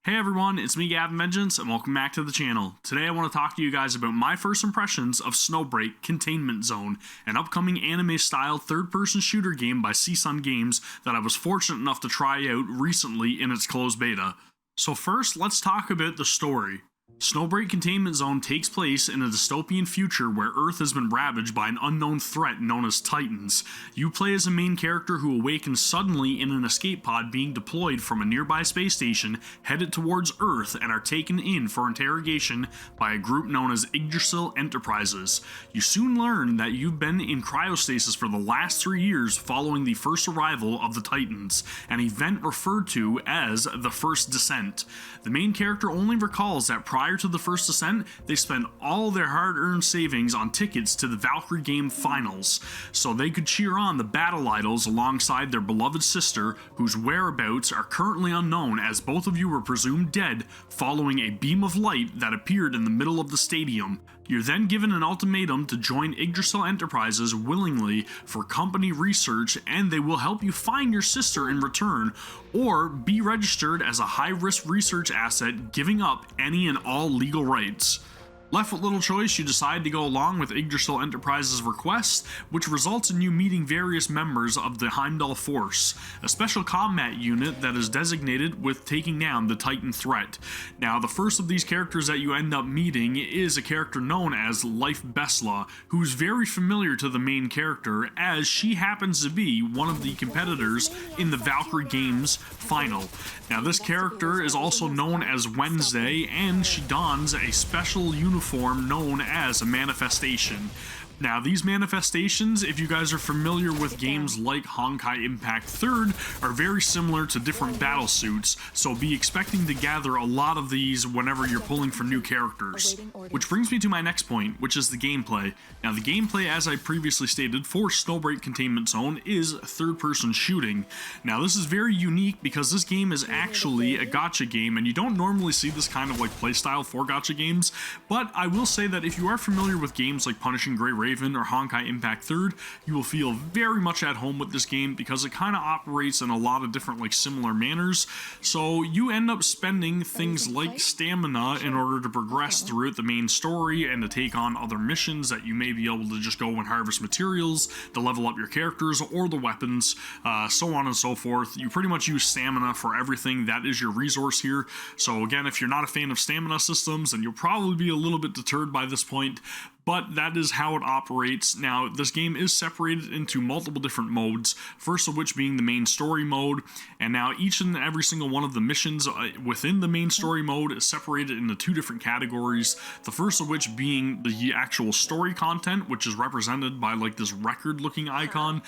Hey everyone, it's me Gavin Vengeance, and welcome back to the channel. Today I want to talk to you guys about my first impressions of Snowbreak Containment Zone, an upcoming anime-style third-person shooter game by Seasun Games that I was fortunate enough to try out recently in its closed beta. So first, let's talk about the story. Snowbreak Containment Zone takes place in a dystopian future where Earth has been ravaged by an unknown threat known as Titans. You play as a main character who awakens suddenly in an escape pod being deployed from a nearby space station headed towards Earth and are taken in for interrogation by a group known as Yggdrasil Enterprises. You soon learn that you've been in cryostasis for the last 3 years following the first arrival of the Titans, an event referred to as the First Descent. The main character only recalls that prior to the First Descent, they spent all their hard-earned savings on tickets to the Valkyrie game finals, so they could cheer on the battle idols alongside their beloved sister, whose whereabouts are currently unknown as both of you were presumed dead following a beam of light that appeared in the middle of the stadium. You're then given an ultimatum to join Yggdrasil Enterprises willingly for company research, and they will help you find your sister in return, or be registered as a high-risk research asset, giving up any and all legal rights. Left with little choice, you decide to go along with Yggdrasil Enterprises' request, which results in you meeting various members of the Heimdall Force, a special combat unit that is designated with taking down the Titan threat. Now, the first of these characters that you end up meeting is a character known as Life Besla, who's very familiar to the main character, as she happens to be one of the competitors in the Valkyrie Games final. Now, this character is also known as Wednesday, and she dons a special uniform known as a manifestation. Now, these manifestations, if you guys are familiar with games like Honkai Impact 3rd, are very similar to different battle suits, so be expecting to gather a lot of these whenever you're pulling for new characters. Which brings me to my next point, which is the gameplay. Now, the gameplay, as I previously stated, for Snowbreak Containment Zone is third-person shooting. Now, this is very unique because this game is actually a gacha game, and you don't normally see this kind of playstyle for gacha games, but I will say that if you are familiar with games like Punishing Gray Raven or Honkai Impact 3rd, you will feel very much at home with this game because it kind of operates in a lot of different similar manners. So you end up spending things like stamina in order to progress throughout the main story and to take on other missions that you may be able to just go and harvest materials to level up your characters or the weapons, so on and so forth. You pretty much use stamina for everything. That is your resource here. So again, if you're not a fan of stamina systems, then you'll probably be a little bit deterred by this point, but that is how it operates. Now, this game is separated into multiple different modes, first of which being the main story mode, and now each and every single one of the missions within the main story mode is separated into 2 different categories, the first of which being the actual story content, which is represented by this record looking icon.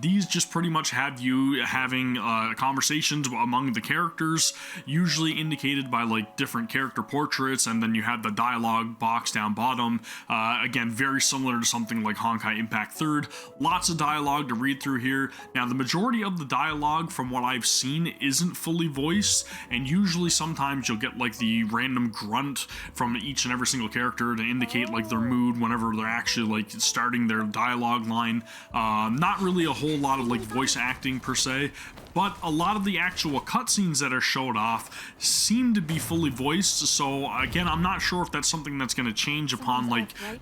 These just pretty much have you having conversations among the characters, usually indicated by different character portraits, and then you have the dialogue box down bottom. Again, very similar to something like Honkai Impact 3rd. Lots of dialogue to read through here. Now, the majority of the dialogue, from what I've seen, isn't fully voiced, and usually sometimes you'll get the random grunt from each and every single character to indicate their mood whenever they're actually starting their dialogue line. Not really a whole lot of voice acting per se, but a lot of the actual cutscenes that are showed off seem to be fully voiced. So again, I'm not sure if that's something that's going to change upon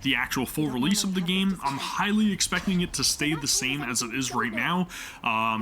the actual full release of the game. I'm highly expecting it to stay the same as it is right now.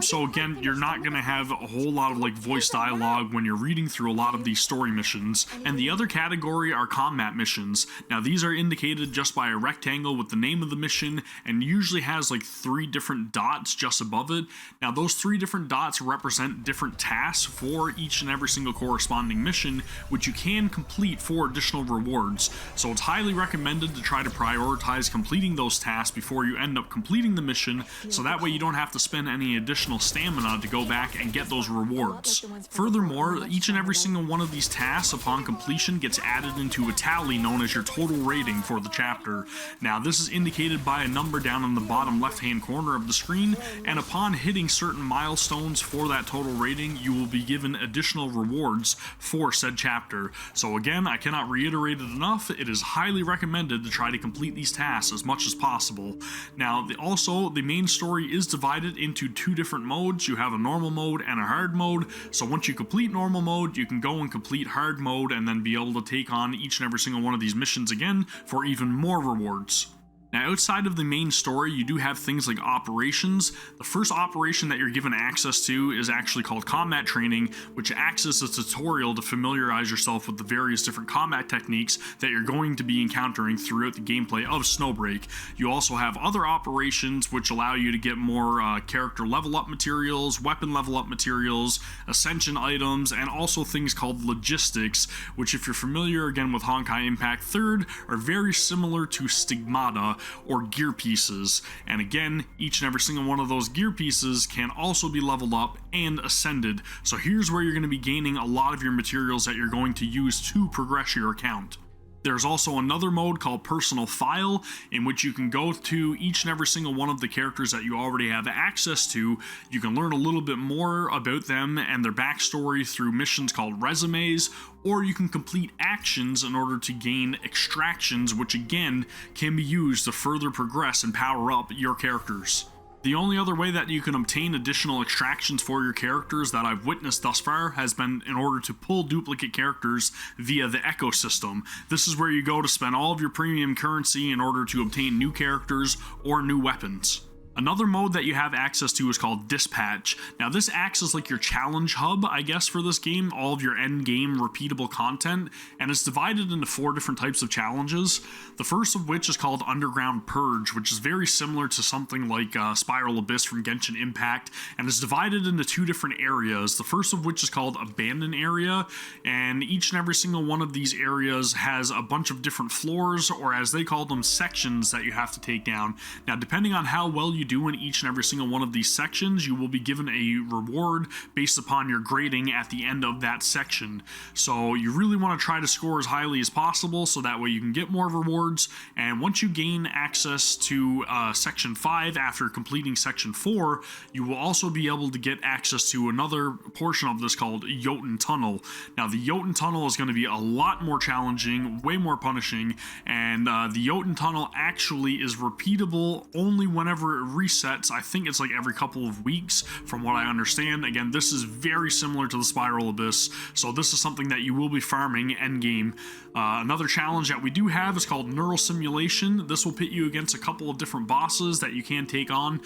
So again, you're not going to have a whole lot of voice dialogue when you're reading through a lot of these story missions. And the other category are combat missions. Now, these are indicated just by a rectangle with the name of the mission, and usually has 3 different dots just above it. Now, those 3 different dots represent different tasks for each and every single corresponding mission, which you can complete for additional rewards. So it's highly recommended to try to prioritize completing those tasks before you end up completing the mission, so that way you don't have to spend any additional stamina to go back and get those rewards. Furthermore, each and every single one of these tasks upon completion gets added into a tally known as your total rating for the chapter. Now, this is indicated by a number down in the bottom left hand corner of the screen, and upon hitting certain milestones for that total rating, you will be given additional rewards for said chapter. So again, I cannot reiterate it enough, it is highly recommended to try to complete these tasks as much as possible. Now, also, the main story is divided into two different modes. You have a normal mode and a hard mode, so once you complete normal mode, you can go and complete hard mode and then be able to take on each and every single one of these missions again for even more rewards. Now, outside of the main story, you do have things like operations. The first operation that you're given access to is actually called combat training, which acts as a tutorial to familiarize yourself with the various different combat techniques that you're going to be encountering throughout the gameplay of Snowbreak. You also have other operations which allow you to get more character level up materials, weapon level up materials, ascension items, and also things called logistics, which, if you're familiar again with Honkai Impact 3rd, are very similar to stigmata, or gear pieces. And again, each and every single one of those gear pieces can also be leveled up and ascended. So here's where you're going to be gaining a lot of your materials that you're going to use to progress your account. There's also another mode called Personal File, in which you can go to each and every single one of the characters that you already have access to. You can learn a little bit more about them and their backstory through missions called resumes, or you can complete actions in order to gain extractions, which again can be used to further progress and power up your characters. The only other way that you can obtain additional extractions for your characters that I've witnessed thus far has been in order to pull duplicate characters via the ecosystem. This is where you go to spend all of your premium currency in order to obtain new characters or new weapons. Another mode that you have access to is called Dispatch. Now, this acts as like your challenge hub, I guess, for this game, all of your end game repeatable content, and it's divided into 4 different types of challenges. The first of which is called Underground Purge, which is very similar to something like Spiral Abyss from Genshin Impact, and is divided into 2 different areas. The first of which is called Abandoned Area, and each and every single one of these areas has a bunch of different floors, or as they call them, sections that you have to take down. Now, depending on how well you do in each and every single one of these sections, you will be given a reward based upon your grading at the end of that section. So you really want to try to score as highly as possible so that way you can get more rewards. And once you gain access to section 5 after completing section 4, you will also be able to get access to another portion of this called Jotun Tunnel. Now, the Jotun Tunnel is going to be a lot more challenging, way more punishing, and the Jotun Tunnel actually is repeatable only whenever it resets. I think it's like every couple of weeks from what I understand. Again, this is very similar to the Spiral Abyss, so this is something that you will be farming endgame. Another challenge that we do have is called Neural Simulation. This will pit you against a couple of different bosses that you can take on.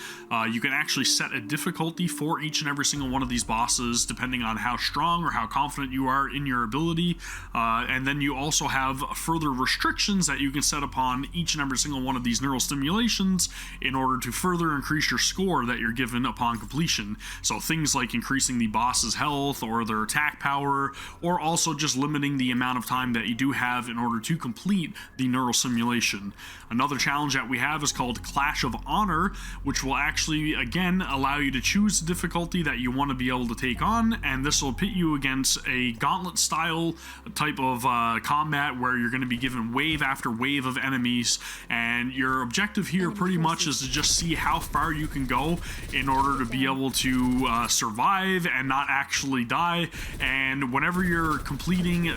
You can actually set a difficulty for each and every single one of these bosses depending on how strong or how confident you are in your ability. And then you also have further restrictions that you can set upon each and every single one of these neural stimulations in order to further increase your score that you're given upon completion. So things like increasing the boss's health or their attack power, or also just limiting the amount of time that you do have in order to complete the neural simulation. Another challenge that we have is called Clash of Honor, which will actually again allow you to choose the difficulty that you want to be able to take on, and this will pit you against a gauntlet style type of combat where you're going to be given wave after wave of enemies, and your objective here pretty much is to just see how far you can go in order to be able to survive and not actually die. And whenever you're completing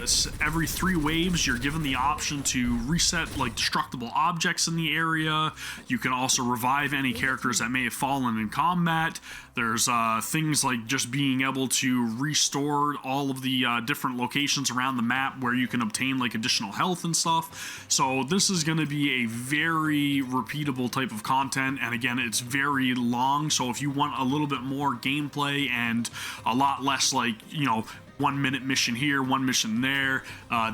every 3 waves, you're given the option to reset like destructible objects in the area. You can also revive any characters that may have fallen in combat. There's things like just being able to restore all of the different locations around the map where you can obtain like additional health and stuff. So this is going to be a very repeatable type of content, and again, it's very long, so if you want a little bit more gameplay and a lot less like, 1 minute mission here, 1 mission there,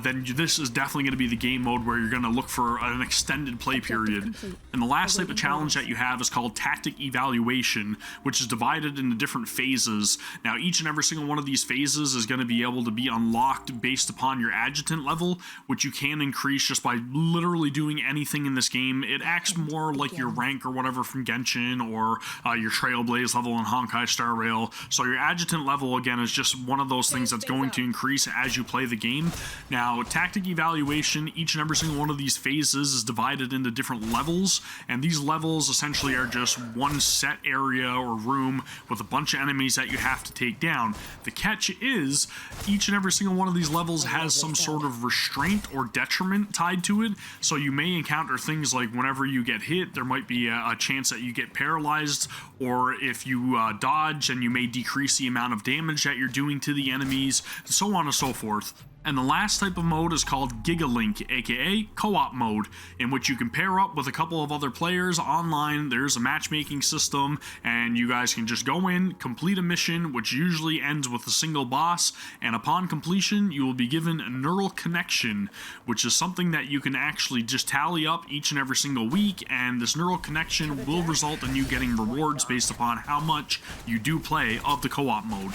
then this is definitely going to be the game mode where you're going to look for an extended play period. And the last type of challenge that you have is called Tactic Evaluation, which is divided into different phases. Now, each and every single one of these phases is going to be able to be unlocked based upon your adjutant level, which you can increase just by literally doing anything in this game. It acts more like your rank or whatever from Genshin, or your Trailblaze level in Honkai Star Rail. So your adjutant level, again, is just one of those things that's going to increase as you play the game. Now, tactic evaluation, each and every single one of these phases is divided into different levels, and these levels essentially are just one set area or room with a bunch of enemies that you have to take down. The catch is each and every single one of these levels has some sort of restraint or detriment tied to it, so you may encounter things like whenever you get hit, there might be a chance that you get paralyzed, or if you dodge, and you may decrease the amount of damage that you're doing to the enemies, so on and so forth. And the last type of mode is called Gigalink, aka co-op mode, in which you can pair up with a couple of other players online. There's a matchmaking system, and you guys can just go in, complete a mission, which usually ends with a single boss, and upon completion, you will be given a neural connection, which is something that you can actually just tally up each and every single week, and this neural connection will result in you getting rewards based upon how much you do play of the co-op mode.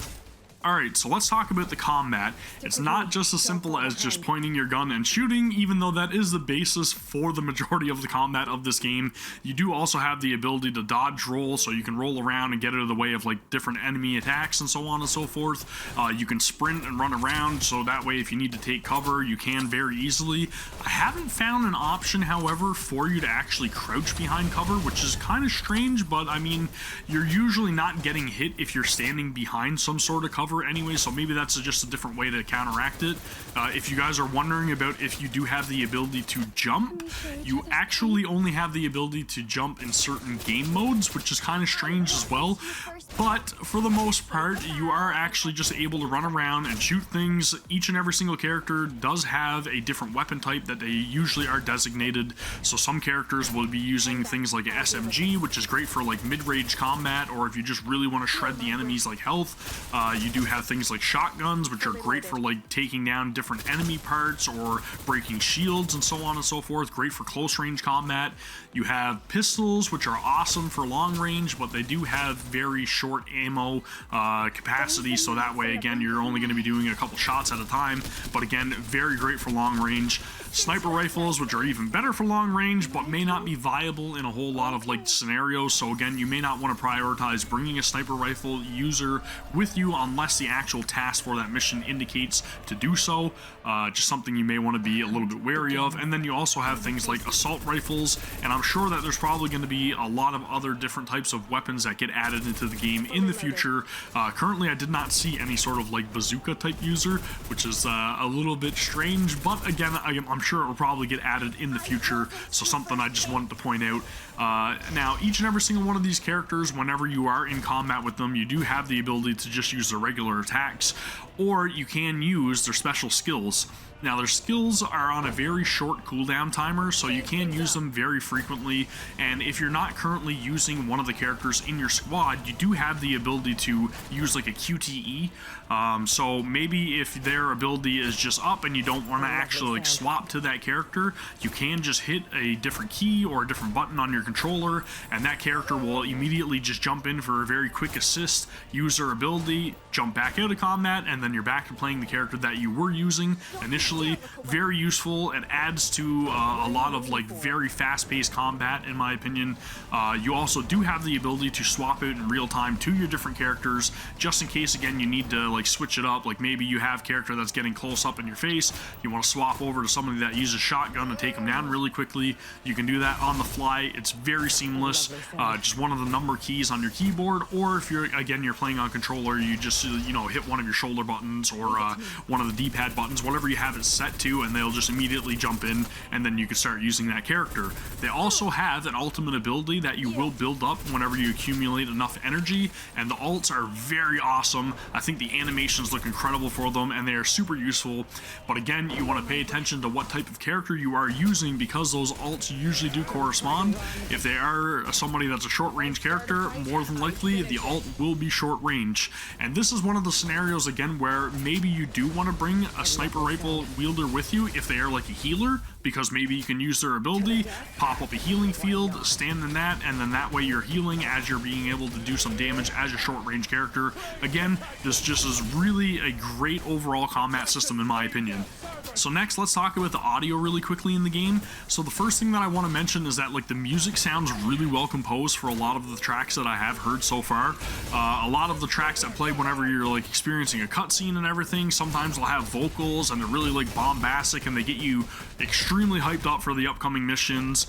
Alright, so let's talk about the combat. It's not just as simple as just pointing your gun and shooting, even though that is the basis for the majority of the combat of this game. You do also have the ability to dodge roll, so you can roll around and get out of the way of like different enemy attacks and so on and so forth. You can sprint and run around, so that way if you need to take cover, you can very easily. I haven't found an option, however, for you to actually crouch behind cover, which is kind of strange, but I mean, you're usually not getting hit if you're standing behind some sort of cover anyway, so maybe that's just a different way to counteract it. If you guys are wondering about if you do have the ability to jump, you actually only have the ability to jump in certain game modes, which is kind of strange as well. But for the most part, you are actually just able to run around and shoot things. Each and every single character does have a different weapon type that they usually are designated. So some characters will be using things like an SMG, which is great for like mid-range combat, or if you just really want to shred the enemies like health. You do have things like shotguns, which are great for like taking down different enemy parts or breaking shields and so on and so forth. Great for close range combat. You have pistols, which are awesome for long range, but they do have very short ammo capacity, so that way again you're only going to be doing a couple shots at a time, but again very great for long range. Sniper rifles, which are even better for long range, but may not be viable in a whole lot of like scenarios, so again you may not want to prioritize bringing a sniper rifle user with you unless the actual task for that mission indicates to do so. Just something you may want to be a little bit wary of. And then you also have things like assault rifles, and I'm sure that there's probably going to be a lot of other different types of weapons that get added into the game in the future. Currently I did not see any sort of like bazooka type user, which is a little bit strange, but again I'm sure it will probably get added in the future, so something I just wanted to point out. Now each and every single one of these characters, whenever you are in combat with them, you do have the ability to just use their regular attacks, or you can use their special skills. Now their skills are on a very short cooldown timer, so you can use them very frequently, and if you're not currently using one of the characters in your squad, you do have the ability to use like a QTE. So maybe if their ability is just up and you don't want to actually like swap to that character, you can just hit a different key or a different button on your controller, and that character will immediately just jump in for a very quick assist, use their ability, jump back out of combat, and then you're back to playing the character that you were using initially. Very useful. It adds to a lot of like very fast-paced combat in my opinion. You also do have the ability to swap out in real time to your different characters, just in case again you need to like switch it up. Like maybe you have a character that's getting close up in your face, you want to swap over to somebody that uses shotgun to take them down really quickly. You can do that on the fly. It's very seamless. Just one of the number keys on your keyboard, or if you're playing on controller, you just hit one of your shoulder buttons or one of the D-pad buttons, whatever you have it set to, and they'll just immediately jump in, and then you can start using that character. They also have an ultimate ability that you will build up whenever you accumulate enough energy, and the ults are very awesome. I think the animations look incredible for them, and they are super useful, but again, you want to pay attention to what type of character you are using, because those ults usually do correspond. If they are somebody that's a short range character, more than likely the ult will be short range, and this is one of the scenarios again where maybe you do want to bring a sniper rifle wielder with you if they are like a healer, because maybe you can use their ability, pop up a healing field, stand in that, and then that way you're healing as you're being able to do some damage as a short range character. Again, this just is really a great overall combat system in my opinion. So next, let's talk about the audio really quickly in the game. So the first thing that I want to mention is that like the music sounds really well composed for a lot of the tracks that I have heard so far. A lot of the tracks that play whenever you're like experiencing a cutscene cutscene and everything. Sometimes they'll have vocals and they're really like bombastic and they get you extremely hyped up for the upcoming missions.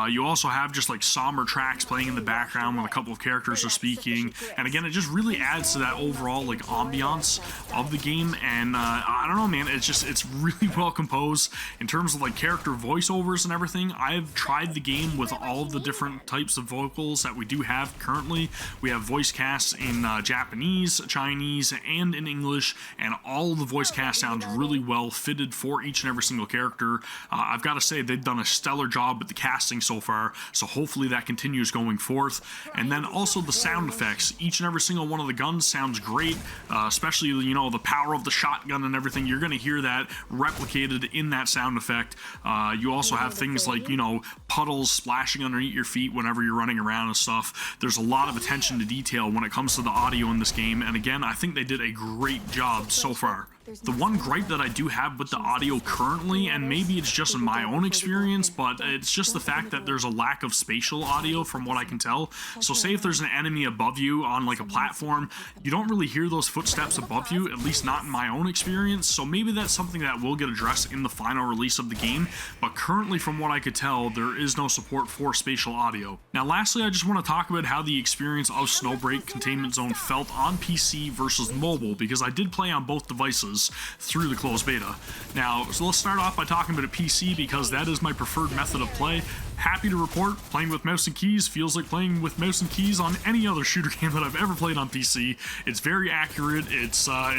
You also have just like somber tracks playing in the background when a couple of characters are speaking, and again, it just really adds to that overall like ambiance of the game. And I don't know, man, it's really well composed in terms of like character voiceovers and everything. I've tried the game with all of the different types of vocals that we do have currently. We have voice casts in Japanese, Chinese, and in English, and all of the voice cast sounds really well fitted for each and every single character. I've got to say they've done a stellar job with the casting so far, so hopefully that continues going forth. And then also the sound effects. Each and every single one of the guns sounds great, especially, you know, the power of the shotgun and everything. You're going to hear that replicated in that sound effect. You also have things like, you know, puddles splashing underneath your feet whenever you're running around and stuff. There's a lot of attention to detail when it comes to the audio in this game, and again, I think they did a great job so far. The one gripe that I do have with the audio currently, and maybe it's just in my own experience, but it's just the fact that there's a lack of spatial audio from what I can tell. So say if there's an enemy above you on like a platform, you don't really hear those footsteps above you, at least not in my own experience. So maybe that's something that will get addressed in the final release of the game, but currently from what I could tell, there is no support for spatial audio. Now lastly, I just want to talk about how the experience of Snowbreak Containment Zone felt on PC versus mobile, because I did play on both devices through the closed beta. Now, so let's start off by talking about a PC, because that is my preferred method of play. Happy to report, playing with mouse and keys feels like playing with mouse and keys on any other shooter game that I've ever played on PC. It's very accurate. It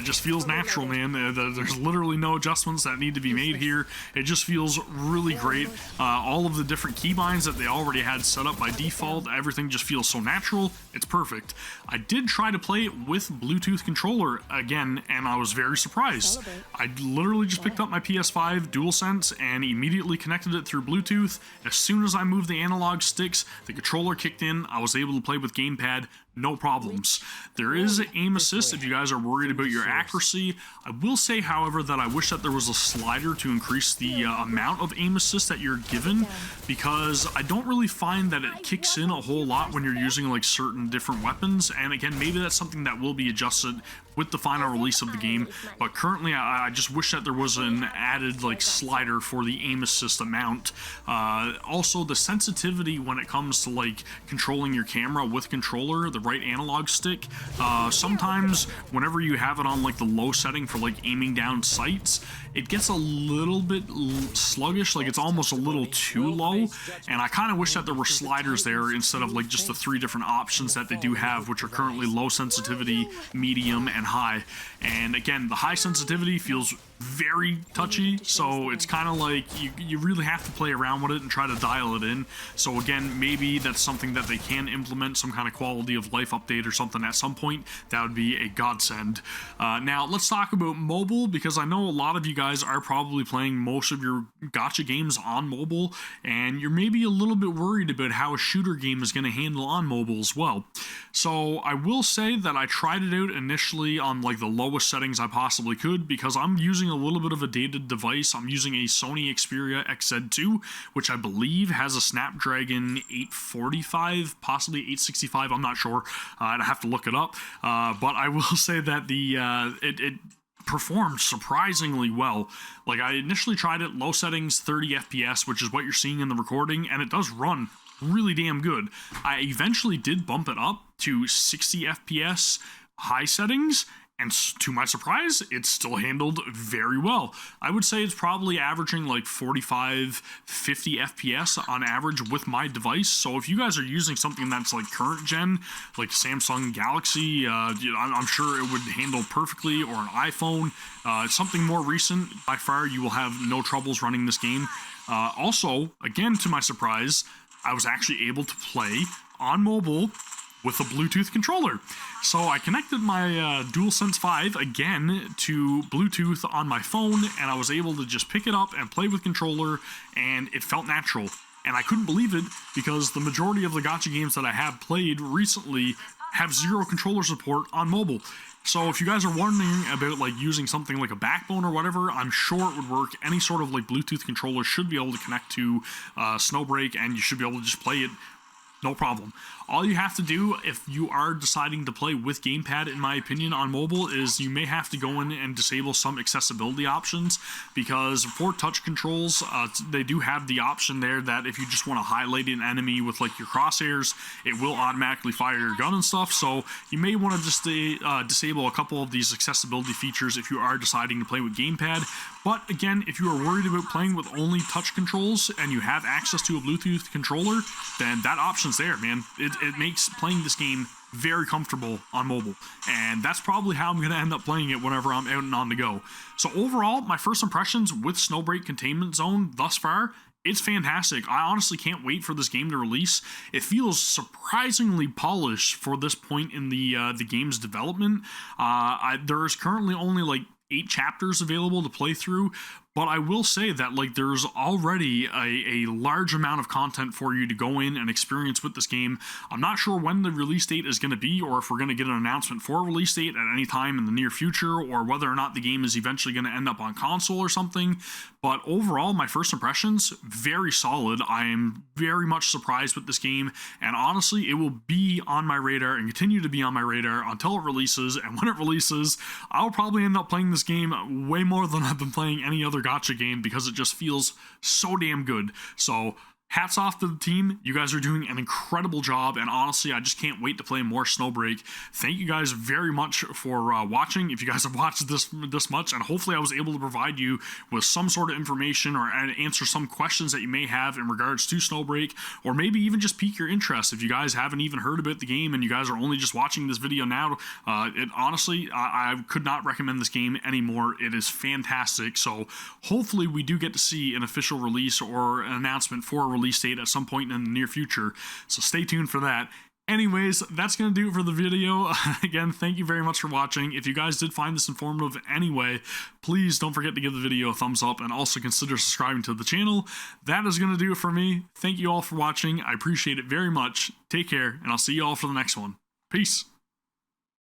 just feels natural, man. There's literally no adjustments that need to be made here. It just feels really great. All of the different keybinds that they already had set up by default, everything just feels so natural. It's perfect. I did try to play it with Bluetooth controller again, and I was very surprised. I literally just picked up my PS5 DualSense and immediately connected it through Bluetooth. As soon as I moved the analog sticks, the controller kicked in. I was able to play with gamepad, no problems. There is aim assist if you guys are worried about your accuracy. I will say, however, that I wish that there was a slider to increase the amount of aim assist that you're given, because I don't really find that it kicks in a whole lot when you're using like certain different weapons. And again, maybe that's something that will be adjusted with the final release of the game, but currently I just wish that there was an added like slider for the aim assist amount. Also, the sensitivity when it comes to like controlling your camera with controller, the right analog stick, sometimes whenever you have it on like the low setting for like aiming down sights, it gets a little bit sluggish, like it's almost a little too low, and I kind of wish that there were sliders there instead of like just the three different options that they do have, which are currently low sensitivity, medium, and high. And again, the high sensitivity feels very touchy, so it's kind of like you really have to play around with it and try to dial it in. So again, maybe that's something that they can implement, some kind of quality of life update or something at some point. That would be a godsend. Now let's talk about mobile, because I know a lot of you guys are probably playing most of your gacha games on mobile, and you're maybe a little bit worried about how a shooter game is going to handle on mobile as well. So I will say that I tried it out initially on like the lowest settings I possibly could, because I'm using a little bit of a dated device. I'm using a Sony Xperia XZ2, which I believe has a Snapdragon 845, possibly 865. I'm not sure. I'd have to look it up. But I will say that it performed surprisingly well. Like, I initially tried it low settings, 30 FPS, which is what you're seeing in the recording, and it does run really damn good. I eventually did bump it up to 60 FPS high settings, and to my surprise, it still handled very well. I would say it's probably averaging like 45, 50 FPS on average with my device. So if you guys are using something that's like current gen, like Samsung Galaxy, I'm sure it would handle perfectly, or an iPhone. Something more recent, by far, you will have no troubles running this game. Also, again, to my surprise, I was actually able to play on mobile with a Bluetooth controller. So I connected my DualSense 5 again to Bluetooth on my phone, and I was able to just pick it up and play with controller, and it felt natural. And I couldn't believe it, because the majority of the gacha games that I have played recently have zero controller support on mobile. So if you guys are wondering about like using something like a Backbone or whatever, I'm sure it would work. Any sort of like Bluetooth controller should be able to connect to Snowbreak, and you should be able to just play it no problem. All you have to do if you are deciding to play with gamepad, in my opinion, on mobile, is you may have to go in and disable some accessibility options, because for touch controls, they do have the option there that if you just want to highlight an enemy with like your crosshairs, it will automatically fire your gun and stuff. So you may want to just disable a couple of these accessibility features if you are deciding to play with gamepad. But again, if you are worried about playing with only touch controls and you have access to a Bluetooth controller, then that option's there, man. It makes playing this game very comfortable on mobile, and that's probably how I'm going to end up playing it whenever I'm out and on the go. So overall, my first impressions with Snowbreak Containment Zone thus far, it's fantastic. I honestly can't wait for this game to release. It feels surprisingly polished for this point in the game's development. There's currently only like 8 chapters available to play through, but I will say that like there's already a large amount of content for you to go in and experience with this game. I'm not sure when the release date is going to be, or if we're going to get an announcement for a release date at any time in the near future, or whether or not the game is eventually going to end up on console or something. But overall, my first impressions, very solid. I am very much surprised with this game, and honestly, it will be on my radar and continue to be on my radar until it releases. And when it releases, I'll probably end up playing this game way more than I've been playing any other gacha game, because it just feels so damn good. So hats off to the team. You guys are doing an incredible job, and honestly, I just can't wait to play more Snowbreak. Thank you guys very much for watching. If you guys have watched this much, and hopefully I was able to provide you with some sort of information or answer some questions that you may have in regards to Snowbreak, or maybe even just pique your interest if you guys haven't even heard about the game and you guys are only just watching this video now. Honestly, I could not recommend this game anymore. It is fantastic. So hopefully we do get to see an official release or an announcement for a release date at some point in the near future, so stay tuned for that. Anyways, that's going to do it for the video. Again, thank you very much for watching. If you guys did find this informative anyway, please don't forget to give the video a thumbs up and also consider subscribing to the channel. That is going to do it for me. Thank you all for watching. I appreciate it very much. Take care, and I'll see you all for the next one. Peace.